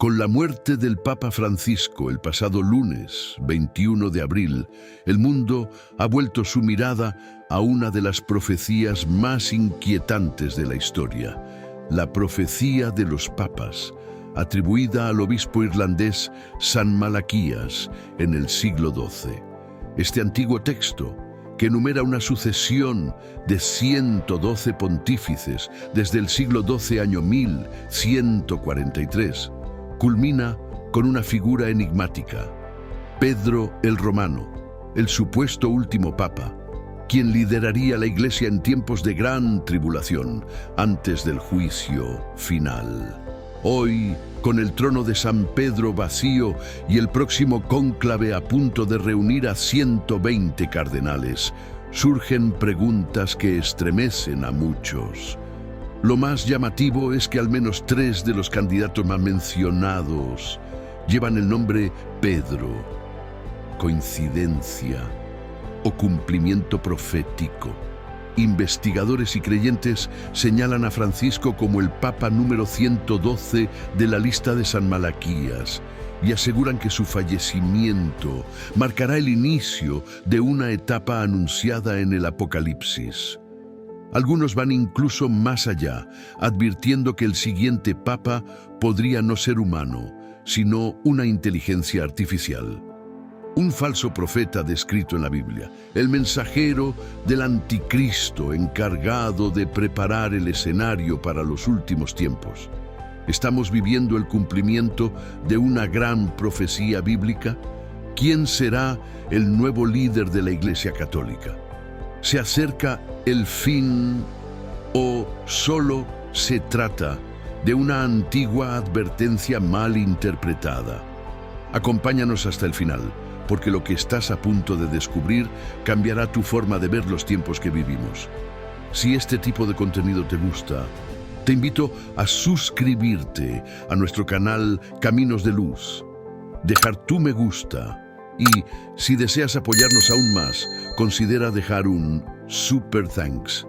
Con la muerte del Papa Francisco el pasado lunes 21 de abril, el mundo ha vuelto su mirada a una de las profecías más inquietantes de la historia, la profecía de los papas, atribuida al obispo irlandés San Malaquías en el siglo XII. Este antiguo texto, que enumera una sucesión de 112 pontífices desde el siglo XII año 1143, culmina con una figura enigmática, Pedro el Romano, el supuesto último papa, quien lideraría la Iglesia en tiempos de gran tribulación, antes del juicio final. Hoy, con el trono de San Pedro vacío y el próximo cónclave a punto de reunir a 120 cardenales, surgen preguntas que estremecen a muchos. Lo más llamativo es que al menos 3 de los candidatos más mencionados llevan el nombre Pedro. ¿Coincidencia o cumplimiento profético? Investigadores y creyentes señalan a Francisco como el Papa número 112 de la lista de San Malaquías y aseguran que su fallecimiento marcará el inicio de una etapa anunciada en el Apocalipsis. Algunos van incluso más allá, advirtiendo que el siguiente papa podría no ser humano, sino una inteligencia artificial. Un falso profeta descrito en la Biblia, el mensajero del anticristo encargado de preparar el escenario para los últimos tiempos. ¿Estamos viviendo el cumplimiento de una gran profecía bíblica? ¿Quién será el nuevo líder de la Iglesia Católica? ¿Se acerca el fin o solo se trata de una antigua advertencia mal interpretada? Acompáñanos hasta el final, porque lo que estás a punto de descubrir cambiará tu forma de ver los tiempos que vivimos. Si este tipo de contenido te gusta, te invito a suscribirte a nuestro canal Caminos de Luz, dejar tu me gusta y, si deseas apoyarnos aún más, considera dejar un super thanks.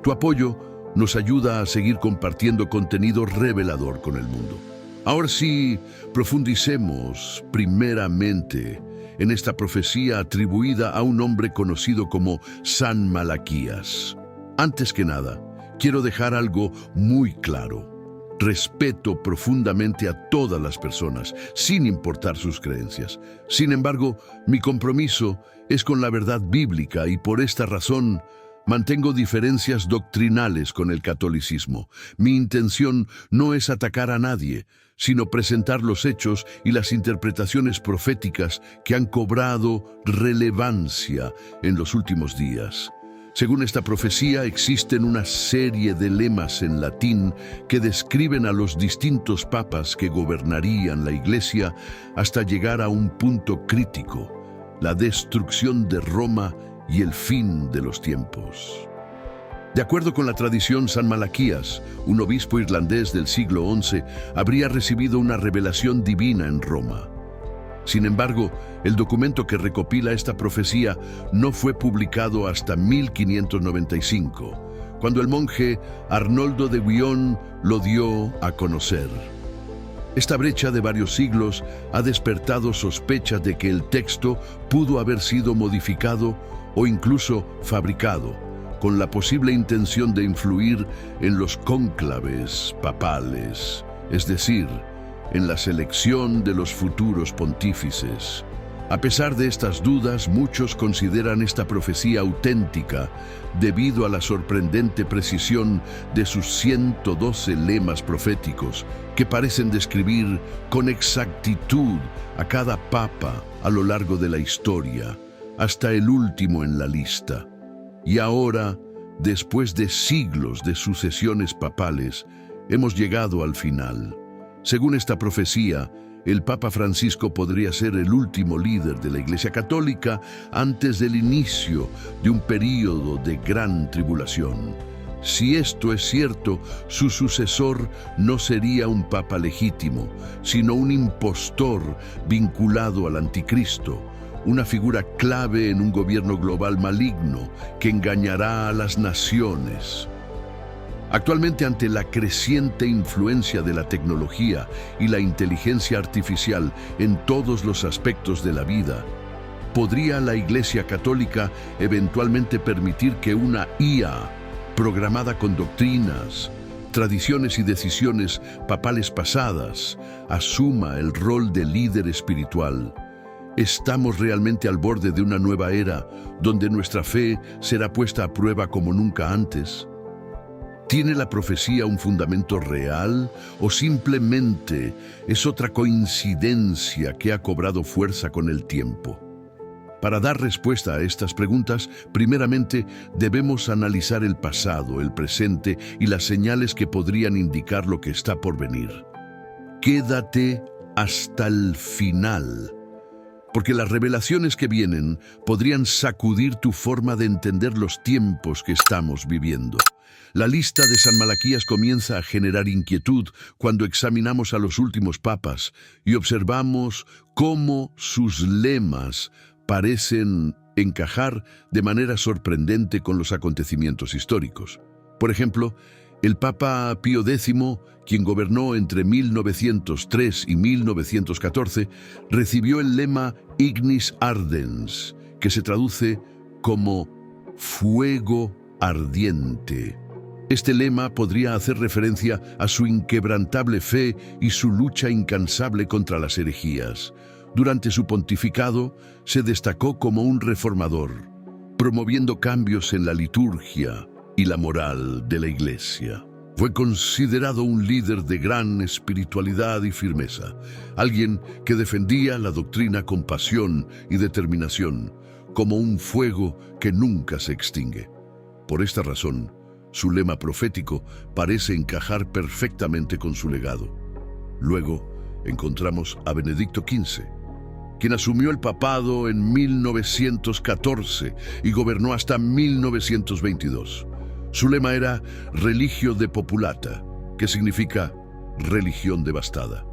Tu apoyo nos ayuda a seguir compartiendo contenido revelador con el mundo. Ahora sí, profundicemos primeramente en esta profecía atribuida a un hombre conocido como San Malaquías. Antes que nada, quiero dejar algo muy claro. Respeto profundamente a todas las personas, sin importar sus creencias. Sin embargo, mi compromiso es con la verdad bíblica y por esta razón mantengo diferencias doctrinales con el catolicismo. Mi intención no es atacar a nadie, sino presentar los hechos y las interpretaciones proféticas que han cobrado relevancia en los últimos días. Según esta profecía, existen una serie de lemas en latín que describen a los distintos papas que gobernarían la Iglesia hasta llegar a un punto crítico, la destrucción de Roma y el fin de los tiempos. De acuerdo con la tradición, San Malaquías, un obispo irlandés del siglo XI, habría recibido una revelación divina en Roma. Sin embargo, el documento que recopila esta profecía no fue publicado hasta 1595, cuando el monje Arnoldo de Wion lo dio a conocer. Esta brecha de varios siglos ha despertado sospechas de que el texto pudo haber sido modificado o incluso fabricado, con la posible intención de influir en los cónclaves papales, es decir, en la selección de los futuros pontífices. A pesar de estas dudas, muchos consideran esta profecía auténtica debido a la sorprendente precisión de sus 112 lemas proféticos que parecen describir con exactitud a cada papa a lo largo de la historia, hasta el último en la lista. Y ahora, después de siglos de sucesiones papales, hemos llegado al final. Según esta profecía, el Papa Francisco podría ser el último líder de la Iglesia Católica antes del inicio de un período de gran tribulación. Si esto es cierto, su sucesor no sería un papa legítimo, sino un impostor vinculado al anticristo, una figura clave en un gobierno global maligno que engañará a las naciones. Actualmente, ante la creciente influencia de la tecnología y la inteligencia artificial en todos los aspectos de la vida, ¿podría la Iglesia Católica eventualmente permitir que una IA, programada con doctrinas, tradiciones y decisiones papales pasadas, asuma el rol de líder espiritual? ¿Estamos realmente al borde de una nueva era donde nuestra fe será puesta a prueba como nunca antes? ¿Tiene la profecía un fundamento real o simplemente es otra coincidencia que ha cobrado fuerza con el tiempo? Para dar respuesta a estas preguntas, primeramente debemos analizar el pasado, el presente y las señales que podrían indicar lo que está por venir. Quédate hasta el final, porque las revelaciones que vienen podrían sacudir tu forma de entender los tiempos que estamos viviendo. La lista de San Malaquías comienza a generar inquietud cuando examinamos a los últimos papas y observamos cómo sus lemas parecen encajar de manera sorprendente con los acontecimientos históricos. Por ejemplo, el Papa Pío X, quien gobernó entre 1903 y 1914, recibió el lema Ignis Ardens, que se traduce como fuego ardiente. Este lema podría hacer referencia a su inquebrantable fe y su lucha incansable contra las herejías. Durante su pontificado, se destacó como un reformador, promoviendo cambios en la liturgia y la moral de la Iglesia. Fue considerado un líder de gran espiritualidad y firmeza, alguien que defendía la doctrina con pasión y determinación, como un fuego que nunca se extingue. Por esta razón, su lema profético parece encajar perfectamente con su legado. Luego, encontramos a Benedicto XV, quien asumió el papado en 1914 y gobernó hasta 1922. Su lema era Religio Depopulata, que significa religión devastada.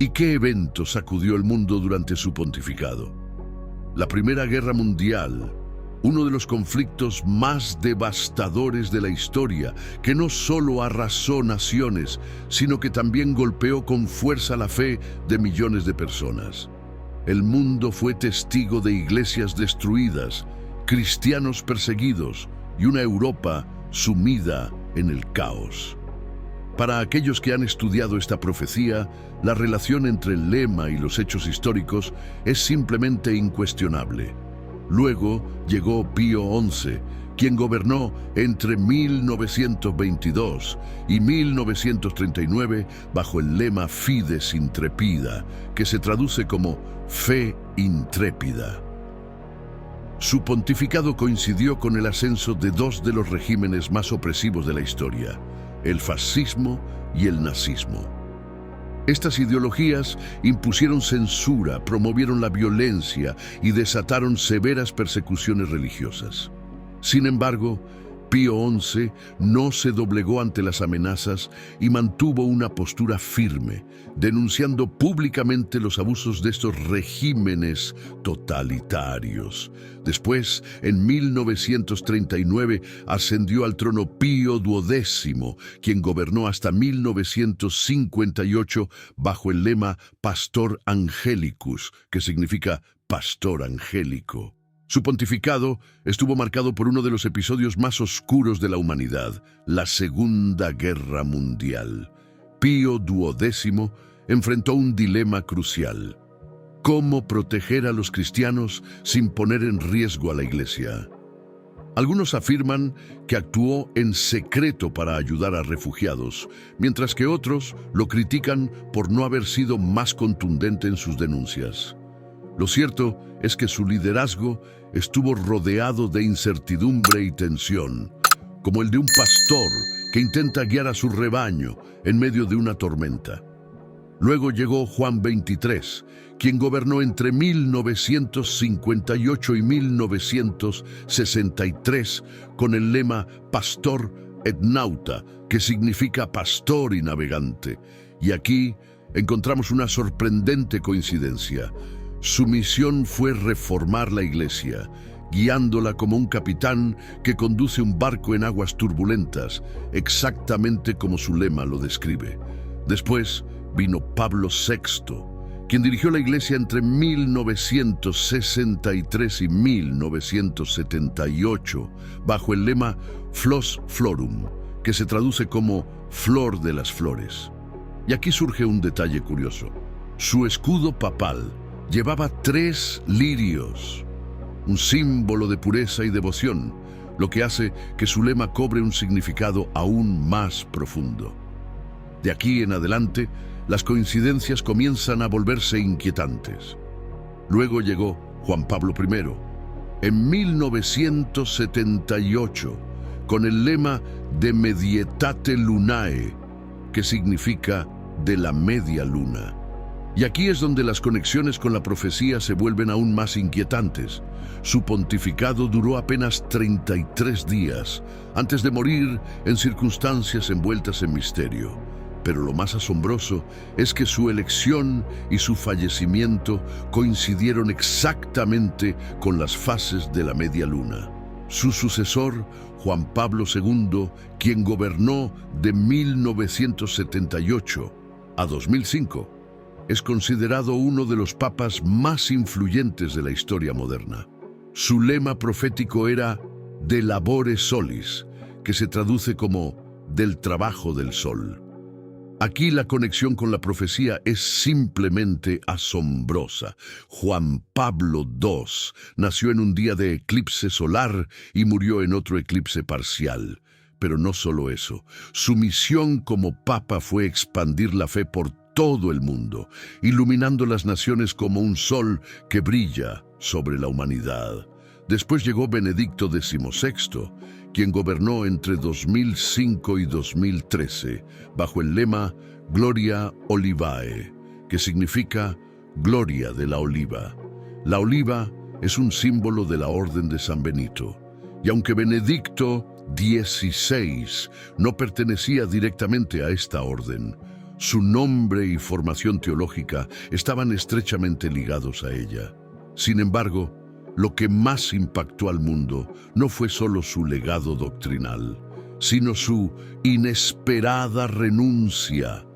¿Y qué evento sacudió el mundo durante su pontificado? La Primera Guerra Mundial, uno de los conflictos más devastadores de la historia, que no solo arrasó naciones, sino que también golpeó con fuerza la fe de millones de personas. El mundo fue testigo de iglesias destruidas, cristianos perseguidos y una Europa sumida en el caos. Para aquellos que han estudiado esta profecía, la relación entre el lema y los hechos históricos es simplemente incuestionable. Luego llegó Pío XI, quien gobernó entre 1922 y 1939 bajo el lema Fides Intrepida, que se traduce como fe intrépida. Su pontificado coincidió con el ascenso de dos de los regímenes más opresivos de la historia, el fascismo y el nazismo. Estas ideologías impusieron censura, promovieron la violencia y desataron severas persecuciones religiosas. Sin embargo, Pío XI no se doblegó ante las amenazas y mantuvo una postura firme, denunciando públicamente los abusos de estos regímenes totalitarios. Después, en 1939, ascendió al trono Pío XII, quien gobernó hasta 1958 bajo el lema Pastor Angelicus, que significa pastor angélico. Su pontificado estuvo marcado por uno de los episodios más oscuros de la humanidad, la Segunda Guerra Mundial. Pío XII enfrentó un dilema crucial: ¿cómo proteger a los cristianos sin poner en riesgo a la Iglesia? Algunos afirman que actuó en secreto para ayudar a refugiados, mientras que otros lo critican por no haber sido más contundente en sus denuncias. Lo cierto es que su liderazgo estuvo rodeado de incertidumbre y tensión, como el de un pastor que intenta guiar a su rebaño en medio de una tormenta. Luego llegó Juan XXIII, quien gobernó entre 1958 y 1963 con el lema Pastor et Nauta, que significa pastor y navegante. Y aquí encontramos una sorprendente coincidencia. Su misión fue reformar la Iglesia, guiándola como un capitán que conduce un barco en aguas turbulentas, exactamente como su lema lo describe. Después vino Pablo VI, quien dirigió la Iglesia entre 1963 y 1978, bajo el lema Flos Florum, que se traduce como Flor de las Flores. Y aquí surge un detalle curioso. Su escudo papal llevaba 3 lirios, un símbolo de pureza y devoción, lo que hace que su lema cobre un significado aún más profundo. De aquí en adelante, las coincidencias comienzan a volverse inquietantes. Luego llegó Juan Pablo I, en 1978, con el lema de Medietate Lunae, que significa de la media luna. Y aquí es donde las conexiones con la profecía se vuelven aún más inquietantes. Su pontificado duró apenas 33 días, antes de morir en circunstancias envueltas en misterio. Pero lo más asombroso es que su elección y su fallecimiento coincidieron exactamente con las fases de la media luna. Su sucesor, Juan Pablo II, quien gobernó de 1978 a 2005, es considerado uno de los papas más influyentes de la historia moderna. Su lema profético era De labore solis, que se traduce como del trabajo del sol. Aquí la conexión con la profecía es simplemente asombrosa. Juan Pablo II nació en un día de eclipse solar y murió en otro eclipse parcial. Pero no solo eso, su misión como papa fue expandir la fe por todo el mundo, iluminando las naciones como un sol que brilla sobre la humanidad. Después llegó Benedicto XVI, quien gobernó entre 2005 y 2013, bajo el lema Gloria Olivae, que significa Gloria de la Oliva. La oliva es un símbolo de la Orden de San Benito, y aunque Benedicto XVI no pertenecía directamente a esta orden, su nombre y formación teológica estaban estrechamente ligados a ella. Sin embargo, lo que más impactó al mundo no fue solo su legado doctrinal, sino su inesperada renuncia,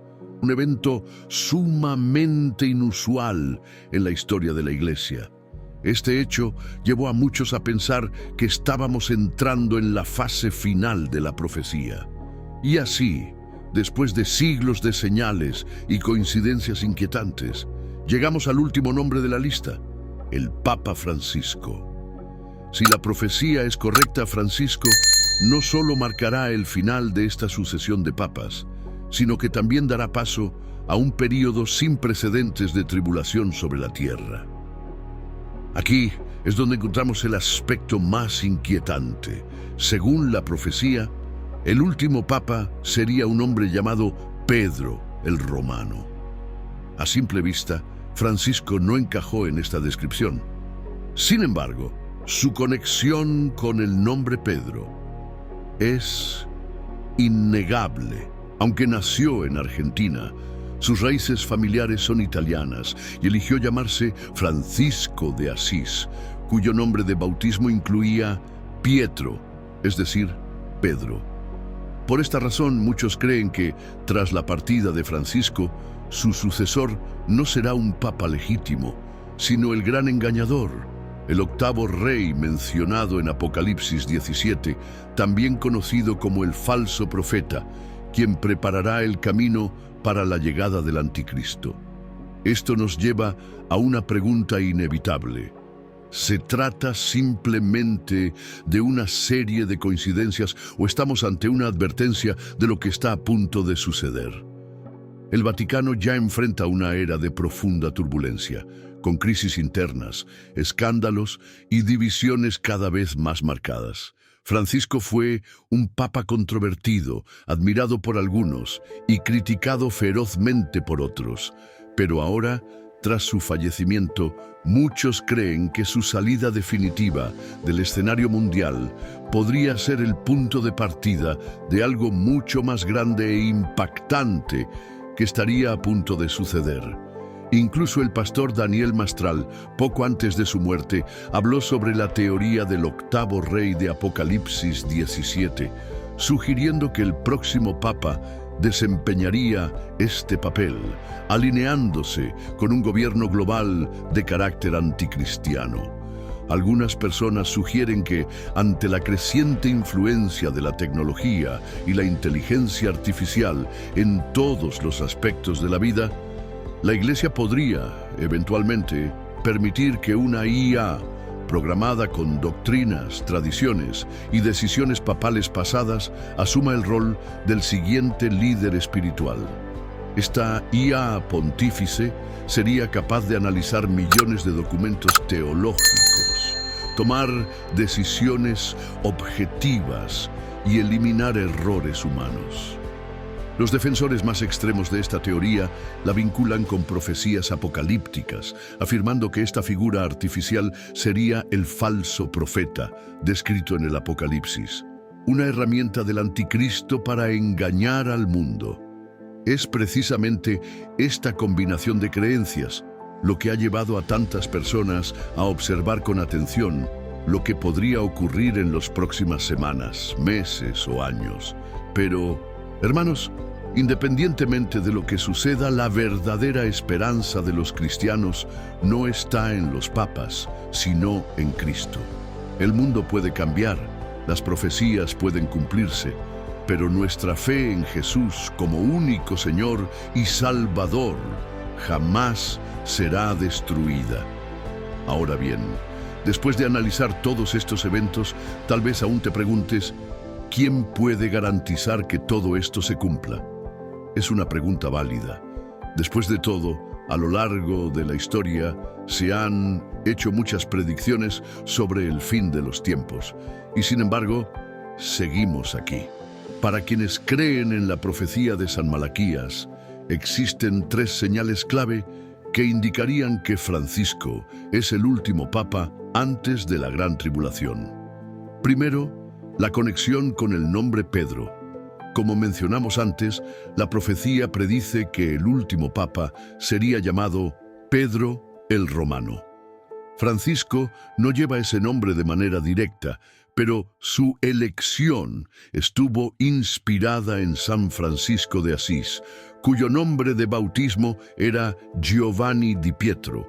un evento sumamente inusual en la historia de la Iglesia. Este hecho llevó a muchos a pensar que estábamos entrando en la fase final de la profecía. Y así, después de siglos de señales y coincidencias inquietantes, llegamos al último nombre de la lista, el Papa Francisco. Si la profecía es correcta, Francisco no solo marcará el final de esta sucesión de papas, sino que también dará paso a un período sin precedentes de tribulación sobre la tierra. Aquí es donde encontramos el aspecto más inquietante. Según la profecía, el último papa sería un hombre llamado Pedro el Romano. A simple vista, Francisco no encajó en esta descripción. Sin embargo, su conexión con el nombre Pedro es innegable. Aunque nació en Argentina, sus raíces familiares son italianas y eligió llamarse Francisco de Asís, cuyo nombre de bautismo incluía Pietro, es decir, Pedro. Por esta razón, muchos creen que, tras la partida de Francisco, su sucesor no será un papa legítimo, sino el gran engañador, el octavo rey mencionado en Apocalipsis 17, también conocido como el falso profeta, quien preparará el camino para la llegada del anticristo. Esto nos lleva a una pregunta inevitable. ¿Se trata simplemente de una serie de coincidencias o estamos ante una advertencia de lo que está a punto de suceder? El Vaticano ya enfrenta una era de profunda turbulencia, con crisis internas, escándalos y divisiones cada vez más marcadas. Francisco fue un papa controvertido, admirado por algunos y criticado ferozmente por otros. Pero ahora, tras su fallecimiento, muchos creen que su salida definitiva del escenario mundial podría ser el punto de partida de algo mucho más grande e impactante que estaría a punto de suceder. Incluso el pastor Daniel Mastral, poco antes de su muerte, habló sobre la teoría del octavo rey de Apocalipsis 17, sugiriendo que el próximo papa desempeñaría este papel, alineándose con un gobierno global de carácter anticristiano. Algunas personas sugieren que, ante la creciente influencia de la tecnología y la inteligencia artificial en todos los aspectos de la vida, la Iglesia podría, eventualmente, permitir que una IA programada con doctrinas, tradiciones y decisiones papales pasadas asuma el rol del siguiente líder espiritual. Esta IA pontífice sería capaz de analizar millones de documentos teológicos, tomar decisiones objetivas y eliminar errores humanos. Los defensores más extremos de esta teoría la vinculan con profecías apocalípticas, afirmando que esta figura artificial sería el falso profeta, descrito en el Apocalipsis, una herramienta del anticristo para engañar al mundo. Es precisamente esta combinación de creencias lo que ha llevado a tantas personas a observar con atención lo que podría ocurrir en las próximas semanas, meses o años. Pero, hermanos, independientemente de lo que suceda, la verdadera esperanza de los cristianos no está en los papas, sino en Cristo. El mundo puede cambiar, las profecías pueden cumplirse, pero nuestra fe en Jesús como único Señor y Salvador jamás será destruida. Ahora bien, después de analizar todos estos eventos, tal vez aún te preguntes, ¿quién puede garantizar que todo esto se cumpla? Es una pregunta válida. Después de todo, a lo largo de la historia se han hecho muchas predicciones sobre el fin de los tiempos. Y sin embargo, seguimos aquí. Para quienes creen en la profecía de San Malaquías, existen 3 señales clave que indicarían que Francisco es el último papa antes de la Gran Tribulación. Primero, la conexión con el nombre Pedro. Como mencionamos antes, la profecía predice que el último papa sería llamado Pedro el Romano. Francisco no lleva ese nombre de manera directa, pero su elección estuvo inspirada en San Francisco de Asís, cuyo nombre de bautismo era Giovanni di Pietro,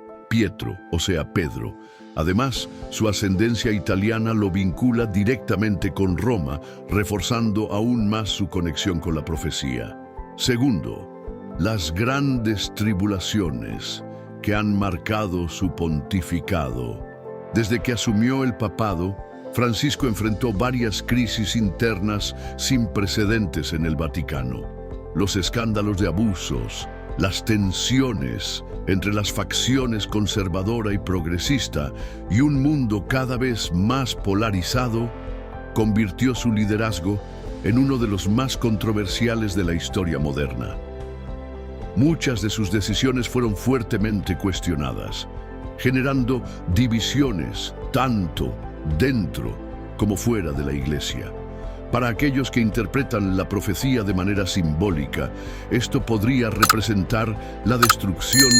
o sea, Pedro. Además, su ascendencia italiana lo vincula directamente con Roma, reforzando aún más su conexión con la profecía. Segundo, las grandes tribulaciones que han marcado su pontificado. Desde que asumió el papado, Francisco enfrentó varias crisis internas sin precedentes en el Vaticano. Los escándalos de abusos, las tensiones entre las facciones conservadora y progresista y un mundo cada vez más polarizado, convirtió su liderazgo en uno de los más controversiales de la historia moderna. Muchas de sus decisiones fueron fuertemente cuestionadas, generando divisiones tanto dentro como fuera de la Iglesia. Para aquellos que interpretan la profecía de manera simbólica, esto podría representar la destrucción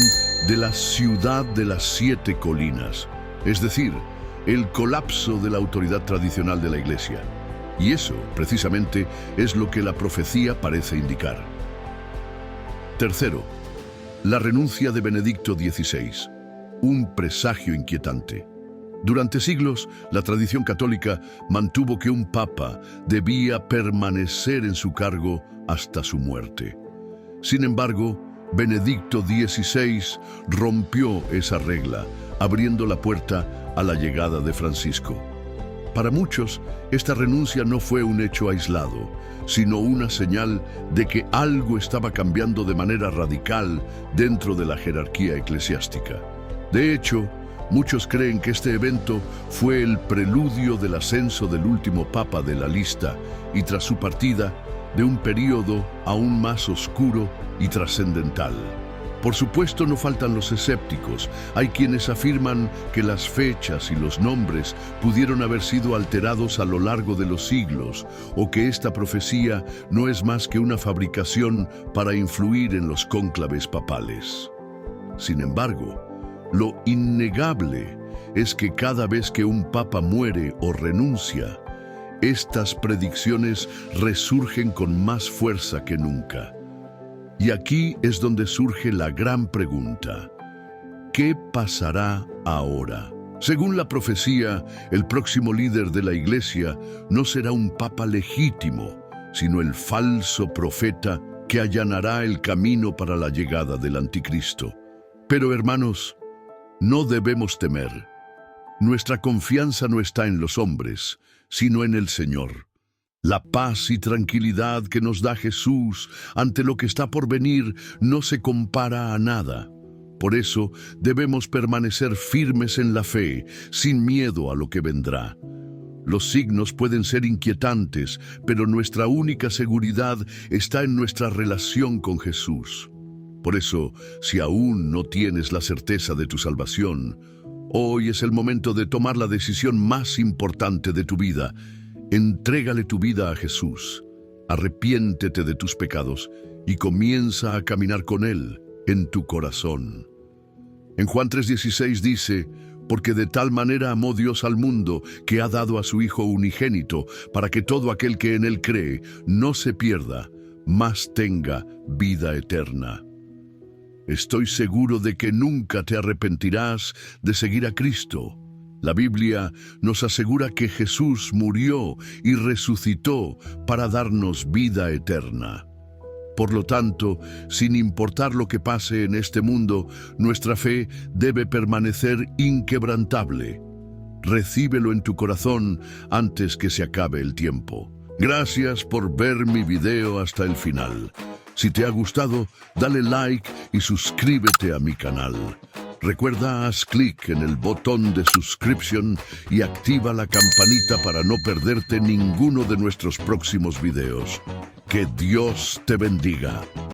de la ciudad de las 7 colinas, es decir, el colapso de la autoridad tradicional de la Iglesia. Y eso, precisamente, es lo que la profecía parece indicar. Tercero, la renuncia de Benedicto XVI, un presagio inquietante. Durante siglos, la tradición católica mantuvo que un papa debía permanecer en su cargo hasta su muerte. Sin embargo, Benedicto XVI rompió esa regla, abriendo la puerta a la llegada de Francisco. Para muchos, esta renuncia no fue un hecho aislado, sino una señal de que algo estaba cambiando de manera radical dentro de la jerarquía eclesiástica. De hecho, muchos creen que este evento fue el preludio del ascenso del último papa de la lista y, tras su partida, de un período aún más oscuro y trascendental. Por supuesto, no faltan los escépticos. Hay quienes afirman que las fechas y los nombres pudieron haber sido alterados a lo largo de los siglos, o que esta profecía no es más que una fabricación para influir en los cónclaves papales. Sin embargo, lo innegable es que cada vez que un papa muere o renuncia, estas predicciones resurgen con más fuerza que nunca. Y aquí es donde surge la gran pregunta: ¿qué pasará ahora? Según la profecía, el próximo líder de la Iglesia no será un papa legítimo, sino el falso profeta que allanará el camino para la llegada del anticristo. Pero hermanos, no debemos temer. Nuestra confianza no está en los hombres, sino en el Señor. La paz y tranquilidad que nos da Jesús ante lo que está por venir no se compara a nada. Por eso debemos permanecer firmes en la fe, sin miedo a lo que vendrá. Los signos pueden ser inquietantes, pero nuestra única seguridad está en nuestra relación con Jesús. Por eso, si aún no tienes la certeza de tu salvación, hoy es el momento de tomar la decisión más importante de tu vida. Entrégale tu vida a Jesús, arrepiéntete de tus pecados y comienza a caminar con Él en tu corazón. En Juan 3:16 dice: porque de tal manera amó Dios al mundo que ha dado a su Hijo unigénito, para que todo aquel que en Él cree no se pierda, mas tenga vida eterna. Estoy seguro de que nunca te arrepentirás de seguir a Cristo. La Biblia nos asegura que Jesús murió y resucitó para darnos vida eterna. Por lo tanto, sin importar lo que pase en este mundo, nuestra fe debe permanecer inquebrantable. Recíbelo en tu corazón antes que se acabe el tiempo. Gracias por ver mi video hasta el final. Si te ha gustado, dale like y suscríbete a mi canal. Recuerda, haz clic en el botón de suscripción y activa la campanita para no perderte ninguno de nuestros próximos videos. Que Dios te bendiga.